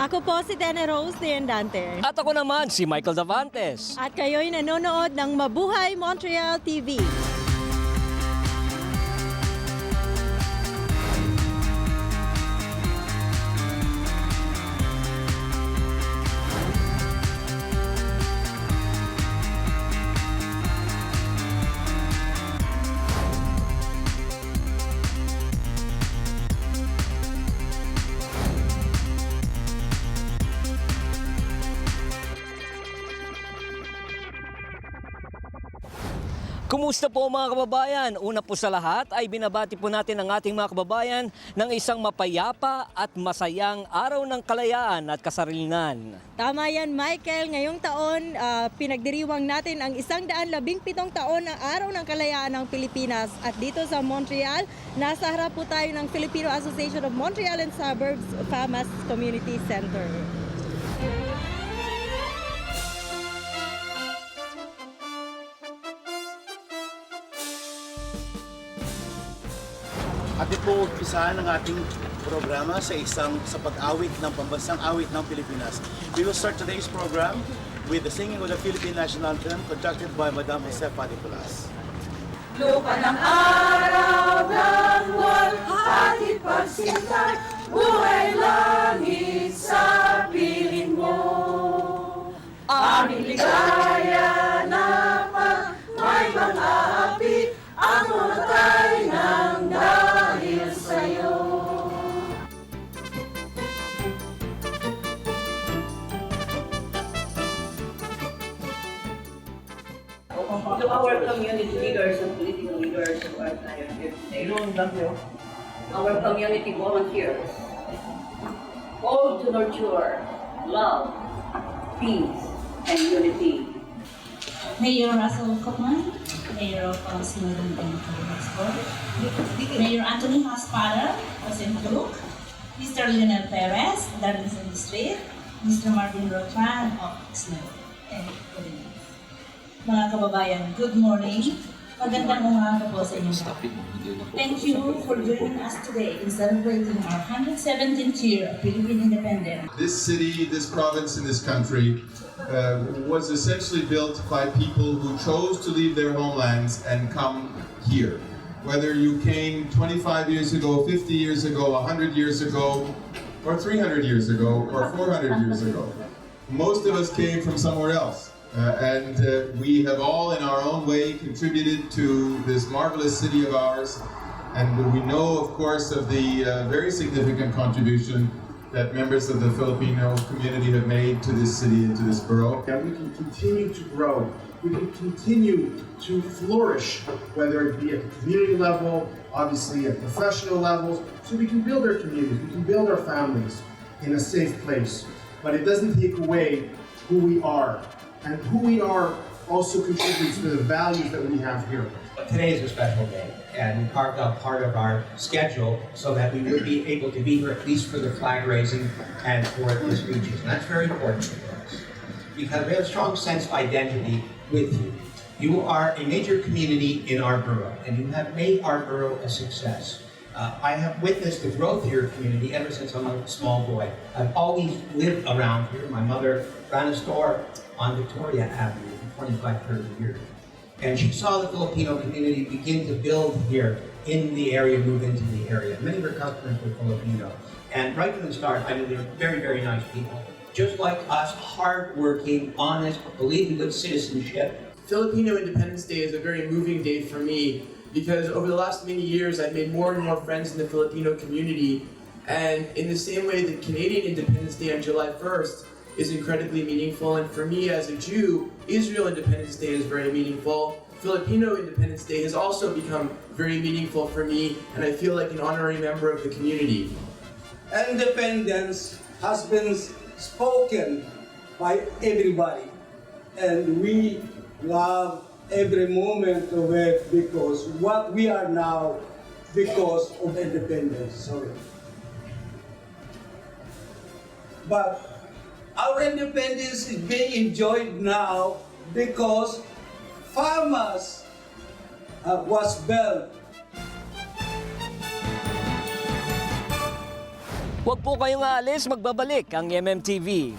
Ako po si Tene Rose de Andante. At ako naman si Michael Davantes. At kayo'y nanonood ng Mabuhay Montreal TV. Kumusta po mga kababayan? Una po sa lahat ay binabati po natin ang ating mga kababayan ng isang mapayapa at masayang araw ng kalayaan at kasarilan. Tama yan, Michael. Ngayong taon, pinagdiriwang natin ang 117 taon ng Araw ng Kalayaan ng Pilipinas. At dito sa Montreal, nasa harap po tayo ng Filipino Association of Montreal and Suburbs FAMAS Community Center. Atin po umpisahan ang ating programa sa pag-awit ng pambansang awit ng Pilipinas. We will start today's program with the singing of the Philippine National Anthem conducted by Madam Josefa Nicolas. Lupa ng araw ng buwan, hatid pagsinta, buhay langit sa piling mo. Aming ligaya na may mga api, ang matay ng dahil sa'yo. To our community leaders and political leaders who are here today, our community volunteers, all to nurture love, peace, and unity. Mayor Russell Kopman, Mayor of Sinodon and Mayor Anthony Haspada, President Luke, Mr. Lionel Perez, Darlington District, Mr. Martin Rotran of Sinodon and Philippines. Mga kababayan, good morning. Magandang umaga po sa inyo. Thank you for joining us today in celebrating our 117th year of Philippine independence. This city, this province, and this country was essentially built by people who chose to leave their homelands and come here. Whether you came 25 years ago, 50 years ago, 100 years ago, or 300 years ago, or 400 years ago. Most of us came from somewhere else. We have all in our own way contributed to this marvelous city of ours, and we know of course of the very significant contribution that members of the Filipino community have made to this city and to this borough. And we can continue to grow, we can continue to flourish, whether it be at the community level, obviously at professional levels, so we can build our communities, we can build our families in a safe place. But it doesn't take away who we are. And who we are also contributes to the values that we have here. Today is a special day, and we carved out part of our schedule so that we would be able to be here at least for the flag raising and for the speeches. And that's very important for us, because we have a strong sense of identity with you. You are a major community in our borough, and you have made our borough a success. I have witnessed the growth of your community ever since I'm a small boy. I've always lived around here. My mother ran a store on Victoria Avenue for 25, 30 years. And she saw the Filipino community begin to build here in the area, move into the area. Many of her customers were Filipino. And right from the start, I knew they were very, very nice people. Just like us, hardworking, honest, believe in good citizenship. Filipino Independence Day is a very moving day for me because over the last many years, I've made more and more friends in the Filipino community. And in the same way that Canadian Independence Day on July 1st is incredibly meaningful, and for me as a Jew, Israel Independence Day is very meaningful. Filipino Independence Day has also become very meaningful for me, and I feel like an honorary member of the community. Independence has been spoken by everybody, and we love every moment of it because what we are now because of independence. Sorry. But our independence is being enjoyed now because farmers was built. Huwag po kayong aalis, magbabalik ang MMTV.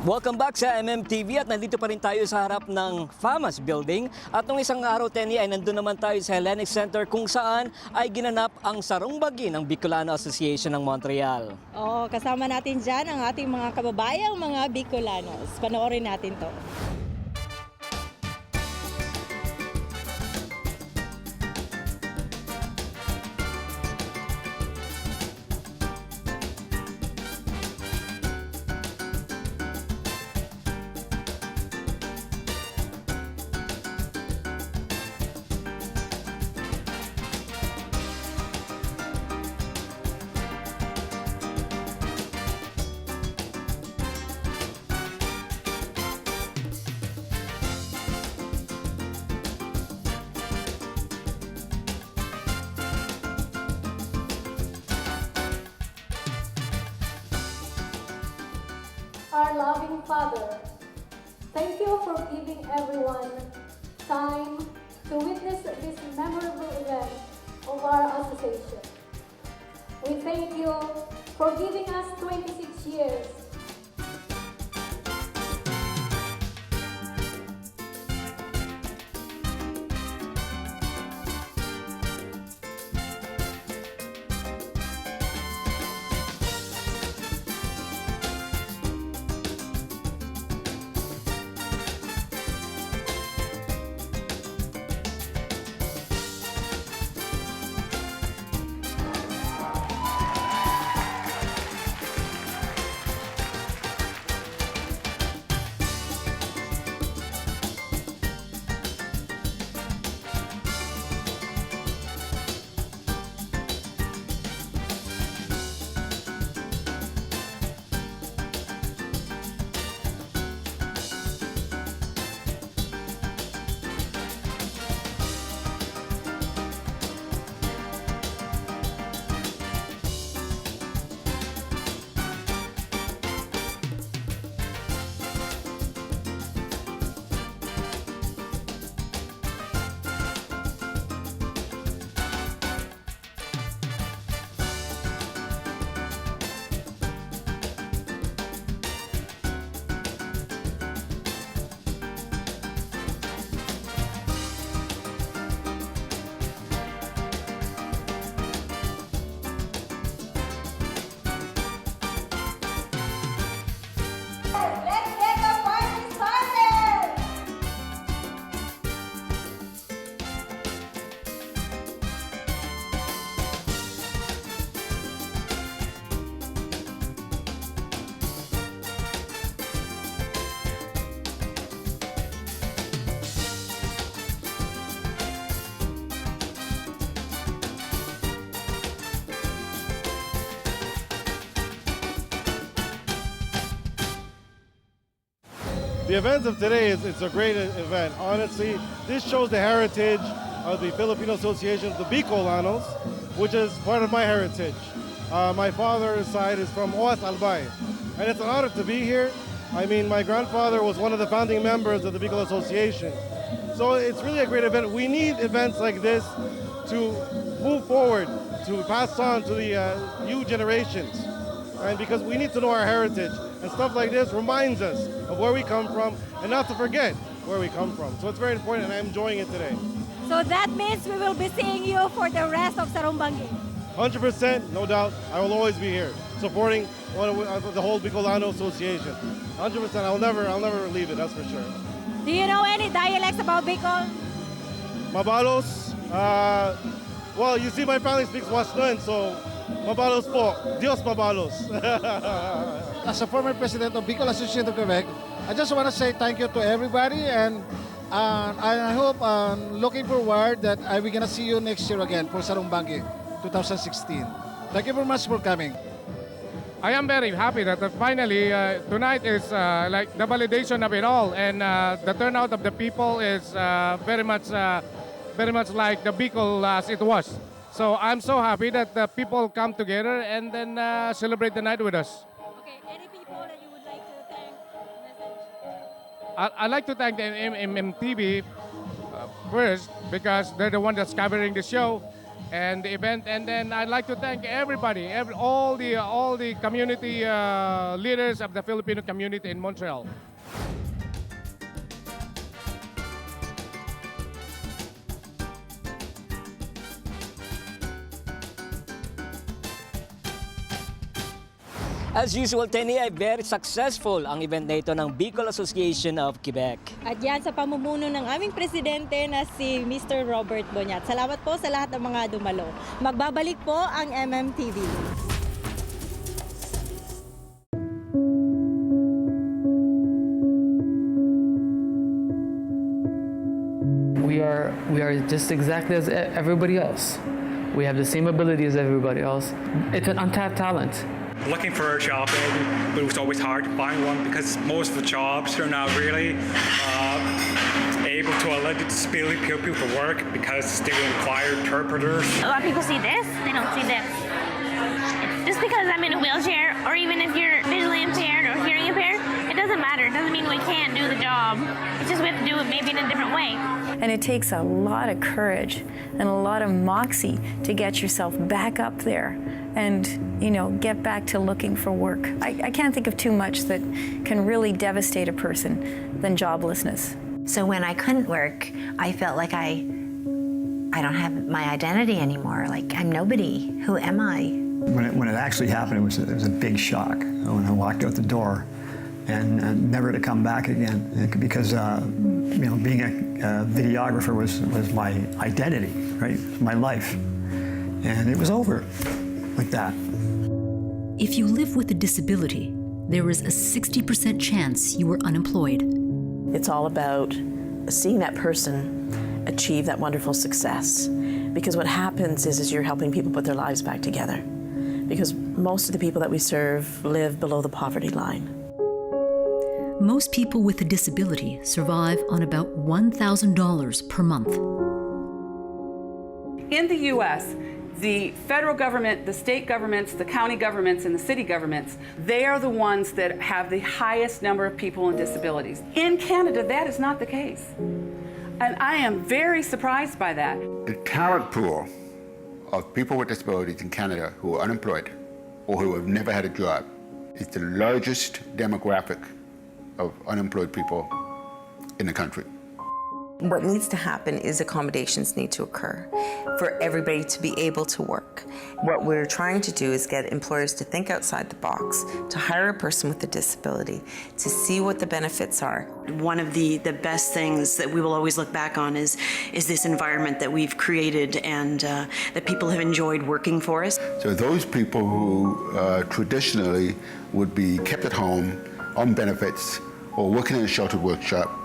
Welcome back sa MMTV at nandito pa rin tayo sa harap ng famous building at nung isang araw, Tenny, ay nandun naman tayo sa Hellenic Center kung saan ay ginanap ang Sarumbagi ng Bicolano Association ng Montreal. Oo, kasama natin dyan ang ating mga kababayang mga Bicolanos. Panoorin natin to. Our loving Father, thank you for giving everyone time to witness this memorable event of our association. We thank you for giving us 26 years The event of today it's a great event. Honestly, this shows the heritage of the Filipino Association of the Bicolanos, which is part of my heritage. My father's side is from Oas Albay, and it's an honor to be here. I mean, my grandfather was one of the founding members of the Bicol Association. So it's really a great event. We need events like this to move forward, to pass on to the new generations. And because we need to know our heritage, and stuff like this reminds us of where we come from and not to forget where we come from. So it's very important and I'm enjoying it today. So that means we will be seeing you for the rest of Sarumbagi. 100%, no doubt. I will always be here supporting the whole Bicolano Association. 100%, I'll never leave it, that's for sure. Do you know any dialects about Bicol? Mabalos, well, you see my family speaks Wasnan, so Mabalos po. Dios Mabalos. As a former president of Bicol Association of Quebec, I just want to say thank you to everybody, and I hope, looking forward that we're going to see you next year again for Sarumbagi 2016. Thank you very much for coming. I am very happy that finally tonight is like the validation of it all, and the turnout of the people is very much like the Bicol as it was. So I'm so happy that the people come together and then celebrate the night with us. Okay, any people that you would like to thank? I'd like to thank the MMTV first because they're the one that's covering the show and the event, and then I'd like to thank everybody, all the community leaders of the Filipino community in Montreal. As usual, Tenny, ay very successful ang event na ito ng Bicol Association of Quebec. At yan sa pamumuno ng aming presidente na si Mr. Robert Bonyat. Salamat po sa lahat ng mga dumalo. Magbabalik po ang MMTV. We are just exactly as everybody else. We have the same ability as everybody else. It's an untapped talent. Looking for a job, but it was always hard to find one because most of the jobs are not really able to allow the disability people to work because they require interpreters. A lot of people see this, they don't see this. Just because I'm in a wheelchair, or even if you're visually impaired or hearing impaired, it doesn't matter. It doesn't mean we can't do the job. It's just we have to do it maybe in a different way. And it takes a lot of courage and a lot of moxie to get yourself back up there and, you know, get back to looking for work. I can't think of too much that can really devastate a person than joblessness. So when I couldn't work, I felt like I don't have my identity anymore. Like, I'm nobody. Who am I? When it actually happened, it was a big shock when I walked out the door, and never to come back again, because you know, being a videographer was my identity, right? My life, and it was over like that. If you live with a disability, there is a 60% chance you are unemployed. It's all about seeing that person achieve that wonderful success, because what happens is you're helping people put their lives back together, because most of the people that we serve live below the poverty line. Most people with a disability survive on about $1,000 per month. In the U.S., the federal government, the state governments, the county governments, and the city governments, they are the ones that have the highest number of people with disabilities. In Canada, that is not the case. And I am very surprised by that. The talent pool of people with disabilities in Canada who are unemployed or who have never had a job is the largest demographic of unemployed people in the country. What needs to happen is accommodations need to occur for everybody to be able to work. What we're trying to do is get employers to think outside the box, to hire a person with a disability, to see what the benefits are. One of the best things that we will always look back on is this environment that we've created and that people have enjoyed working for us. So those people who traditionally would be kept at home on benefits or working in a sheltered workshop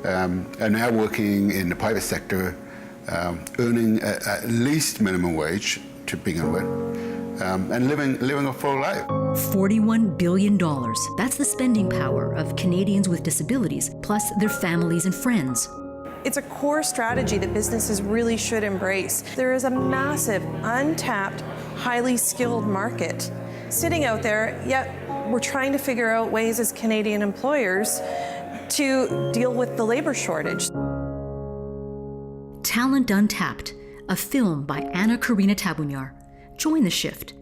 are now working in the private sector, earning at least minimum wage to begin with, and living a full life. $41 billion. That's the spending power of Canadians with disabilities, plus their families and friends. It's a core strategy that businesses really should embrace. There is a massive, untapped, highly skilled market sitting out there, yet we're trying to figure out ways as Canadian employers to deal with the labor shortage. Talent Untapped, a film by Anna Karina Tabunyar. Join the shift.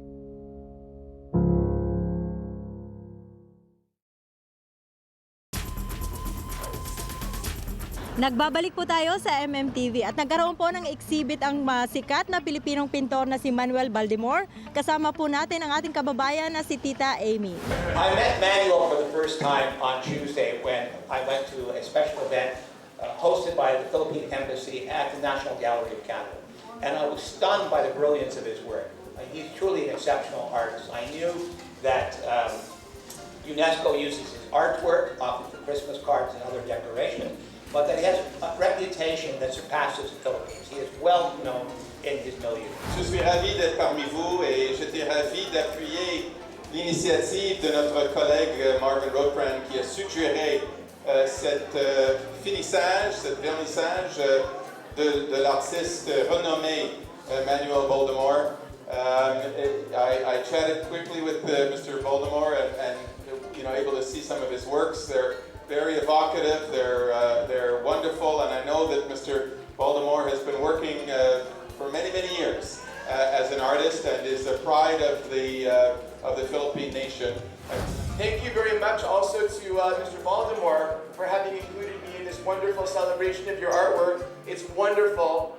Nagbabalik po tayo sa MMTV at nagkaroon po ng exhibit ang sikat na Pilipinong pintor na si Manuel Baldemor. Kasama po natin ang ating kababayan na si Tita Amy. I met Manuel for the first time on Tuesday when I went to a special event hosted by the Philippine Embassy at the National Gallery of Canada. And I was stunned by the brilliance of his work. He's truly an exceptional artist. I knew that UNESCO uses his artwork, often for Christmas cards and other decorations, but that he has a reputation that surpasses the Philippines. He is well known in his milieu. Je suis ravi d'être parmi vous et j'étais ravi d'appuyer l'initiative de notre collègue Marvin Rotbrand qui a suggéré cette finissage, cette vernissage de l'artiste renommé Emmanuel Voldemort. I chatted quickly with Mr. Voldemort and able to see some of his works. They're very evocative. They're wonderful, and I know that Mr. Voldemort has been working for many years as an artist and is a pride of the Philippine nation. Thank you very much also to Mr. Voldemort for having included me in this wonderful celebration of your artwork. It's wonderful.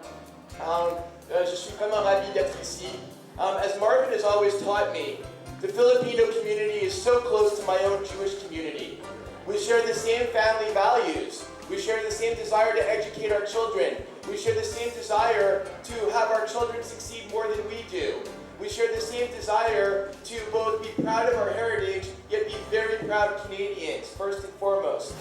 Je suis vraiment ravi d'être ici. As Marvin has always taught me, the Filipino community is so close to my own Jewish community. We share the same family values. We share the same desire to educate our children. We share the same desire to have our children succeed more than we do. We share the same desire to both be proud of our heritage, yet be very proud Canadians, first and foremost.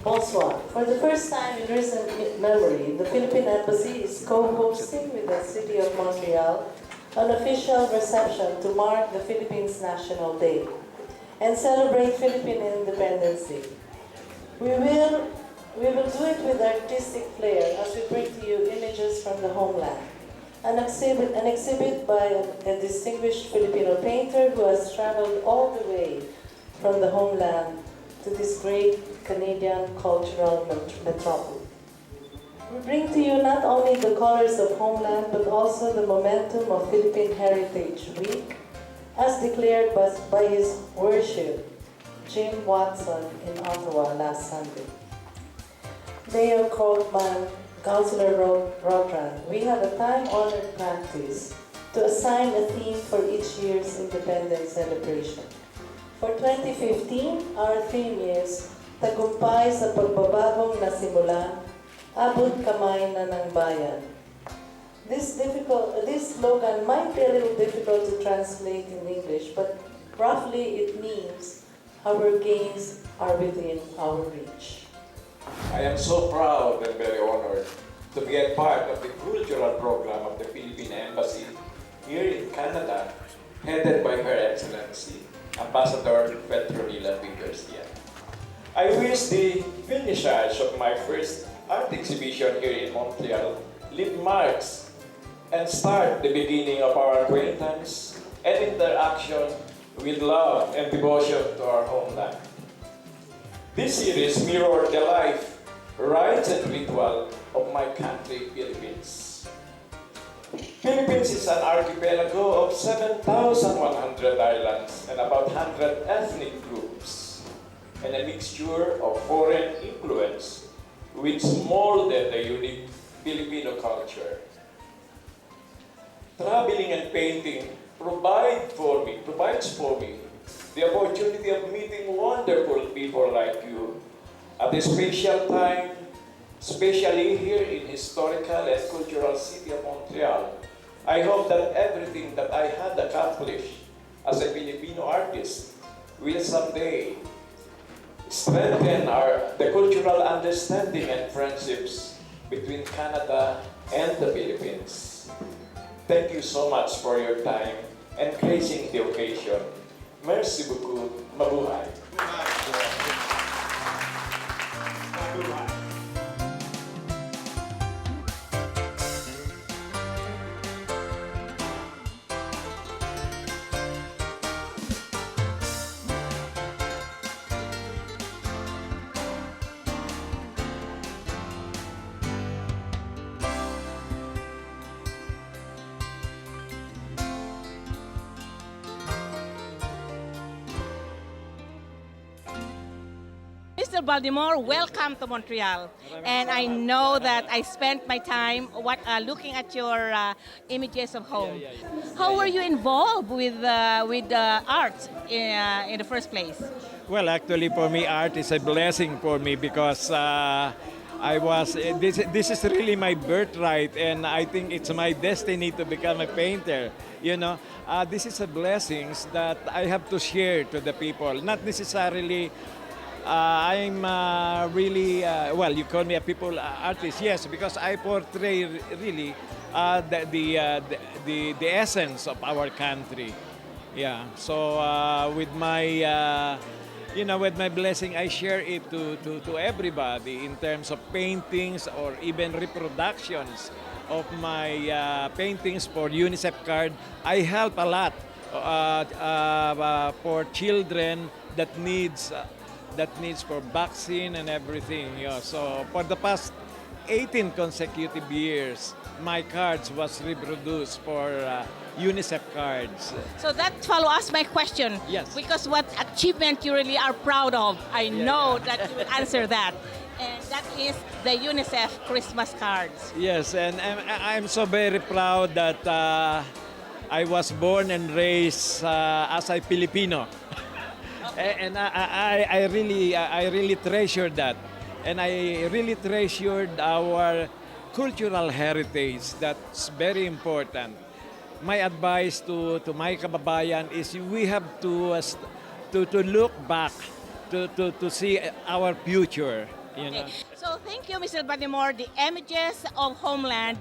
Bonsoir. For the first time in recent memory, the Philippine Embassy is co-hosting with the City of Montreal an official reception to mark the Philippines National Day and celebrate Philippine Independence Day. We will do it with artistic flair as we bring to you images from the homeland. An exhibit by a distinguished Filipino painter who has traveled all the way from the homeland to this great Canadian cultural metropole. We bring to you not only the colors of homeland, but also the momentum of Philippine Heritage Week, as declared by his worship, Jim Watson, in Ottawa last Sunday. Mayor Coltman, Councillor Rodran, we have a time-honored practice to assign a theme for each year's independence celebration. For 2015, our theme is Tagumpay sa pagbabagong nasimulan, abot kamay na ng bayan. This slogan might be a little difficult to translate in English, but roughly it means our gains are within our reach. I am so proud and very honored to be a part of the cultural program of the Philippine Embassy here in Canada, headed by Her Excellency, Ambassador Petronila Garcia. I wish the finishage of my first art exhibition here in Montreal leave marks and start the beginning of our acquaintance and interaction with love and devotion to our homeland. This series mirrored the life, rites, and ritual of my country, Philippines. Philippines is an archipelago of 7,100 islands and about 100 ethnic groups, and a mixture of foreign influence which molded the unique Filipino culture. Traveling and painting provides for me the opportunity of meeting wonderful people like you at a special time, especially here in historical and cultural city of Montreal. I hope that everything that I had accomplished as a Filipino artist will someday strengthen the cultural understanding and friendships between Canada and the Philippines. Thank you so much for your time and gracing the occasion. Merci beaucoup. Mabuhay. Mabuhay. Mr. Baltimore, welcome to Montreal. And I know that I spent my time looking at your images of home. How were you involved with art in the first place? Well, actually, for me, art is a blessing for me because this is really my birthright, and I think it's my destiny to become a painter. You know, this is a blessing that I have to share to the people. Not necessarily. I'm really, well, you call me a people artist, yes, because I portray really the essence of our country. Yeah, so with my, with my blessing, I share it to everybody in terms of paintings or even reproductions of my paintings for UNICEF card, I help a lot for children that needs for vaccine and everything. So for the past 18 consecutive years, my cards was reproduced for UNICEF cards. So that follows my question. Yes. Because what achievement you really are proud of, I know that you will answer that. And that is the UNICEF Christmas cards. Yes, and I'm so very proud that I was born and raised as a Filipino. And I really treasure that. And I really treasured our cultural heritage. That's very important. My advice to my kababayan is we have to look back to see our future. You know? Okay. So thank you, Mr. Baltimore. The images of homeland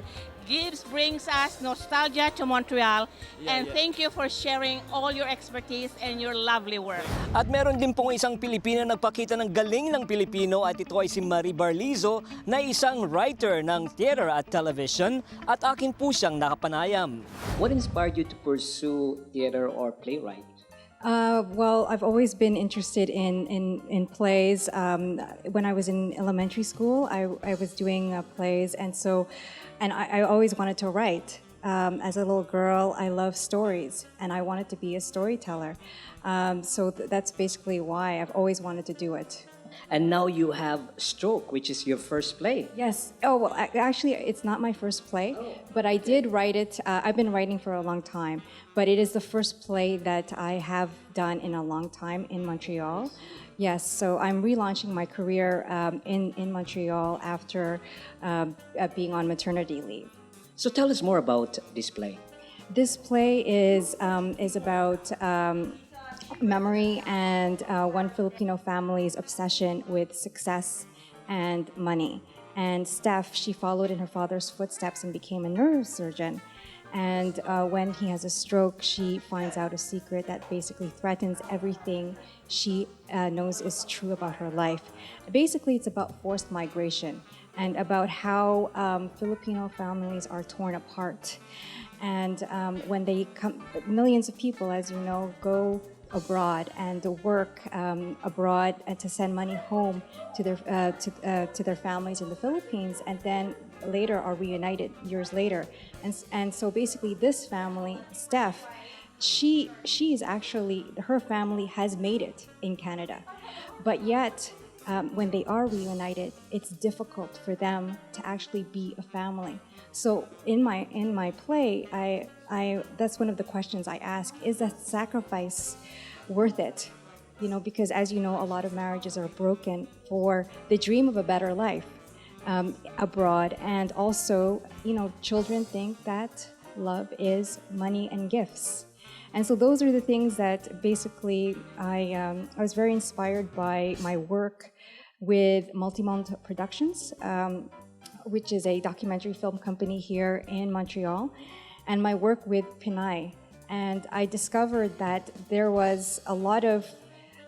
brings us nostalgia to Montreal. And thank you for sharing all your expertise and your lovely work. At meron din pong isang Pilipina nagpakita ng galing ng Pilipino at ito ay si Marie Barlizo na isang writer ng theater at television at akin po siyang nakapanayam. What inspired you to pursue theater or playwright? Well, I've always been interested in plays. When I was in elementary school, I was doing plays, and I always wanted to write. As a little girl, I love stories, and I wanted to be a storyteller. So that's basically why I've always wanted to do it. And now you have Stroke, which is your first play. Yes. Oh, well, actually, it's not my first play, but I did write it. I've been writing for a long time, but it is the first play that I have done in a long time in Montreal. Yes, so I'm relaunching my career in Montreal after being on maternity leave. So tell us more about this play. This play is about memory and one Filipino family's obsession with success and money. And Steph, she followed in her father's footsteps and became a neurosurgeon. And when he has a stroke, she finds out a secret that basically threatens everything she knows is true about her life. Basically, it's about forced migration and about how Filipino families are torn apart. And when they come, millions of people, as you know, go abroad and work abroad and to send money home to their families in the Philippines, and then later are reunited years later. And so basically this family, Steph, she is actually, her family has made it in Canada, but yet when they are reunited, it's difficult for them to actually be a family. So in my play, I that's one of the questions I ask: is that sacrifice worth it? You know, because as you know, a lot of marriages are broken for the dream of a better life abroad, and also, you know, children think that love is money and gifts. And so those are the things that basically I was very inspired by my work with Multimont Productions, which is a documentary film company here in Montreal, and my work with Pinay. And I discovered that there was a lot of,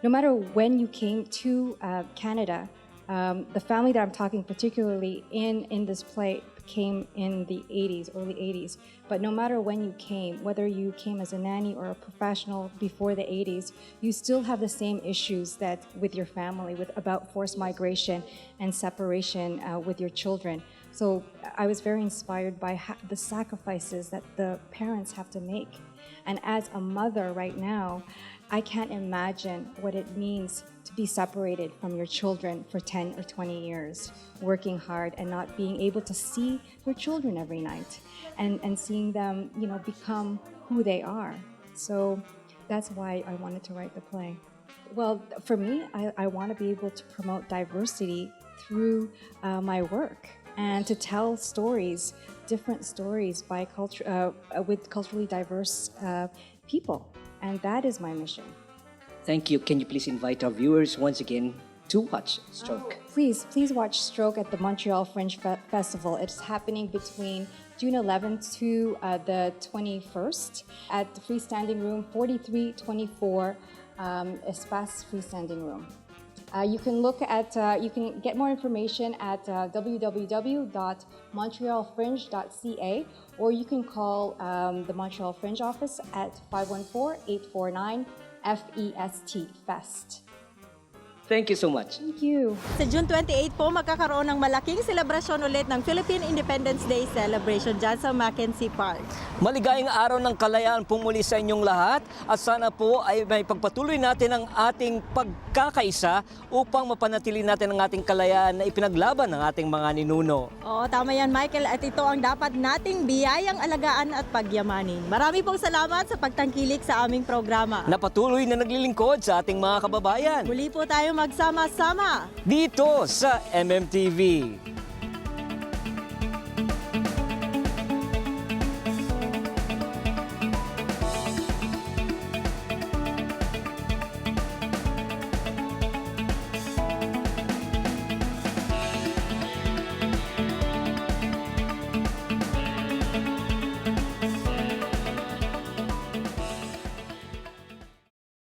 no matter when you came to Canada, the family that I'm talking particularly in this play came in the 80s, early 80s. But no matter when you came, whether you came as a nanny or a professional before the 80s, you still have the same issues that with your family, about forced migration and separation with your children. So I was very inspired by the sacrifices that the parents have to make. And as a mother right now, I can't imagine what it means to be separated from your children for 10 or 20 years, working hard and not being able to see your children every night and seeing them, you know, become who they are. So that's why I wanted to write the play. Well, for me, I want to be able to promote diversity through my work and to tell stories, different stories by with culturally diverse people. And that is my mission. Thank you. Can you please invite our viewers once again to watch Stroke? Please watch Stroke at the Montreal Fringe Festival. It's happening between June 11th to the 21st at the Freestanding Room, 4324 Espace Freestanding Room. You can you can get more information at www.montrealfringe.ca, or you can call the Montreal Fringe office at 514-849-FEST, FEST. Thank you so much. Thank you. Sa June 28 po, magkakaroon ng malaking selebrasyon ulit ng Philippine Independence Day celebration dyan sa Mackenzie Park. Maligayang araw ng kalayaan po muli sa inyong lahat at sana po ay may pagpatuloy natin ang ating pagkakaisa upang mapanatili natin ang ating kalayaan na ipinaglaban ng ating mga ninuno. Oo, tama yan, Michael, at ito ang dapat nating biyayang alagaan at pagyamanin. Marami pong salamat sa pagtangkilik sa aming programa. Na patuloy na naglilingkod sa ating mga kababayan. Muli po tayo magsama-sama dito sa MMTV.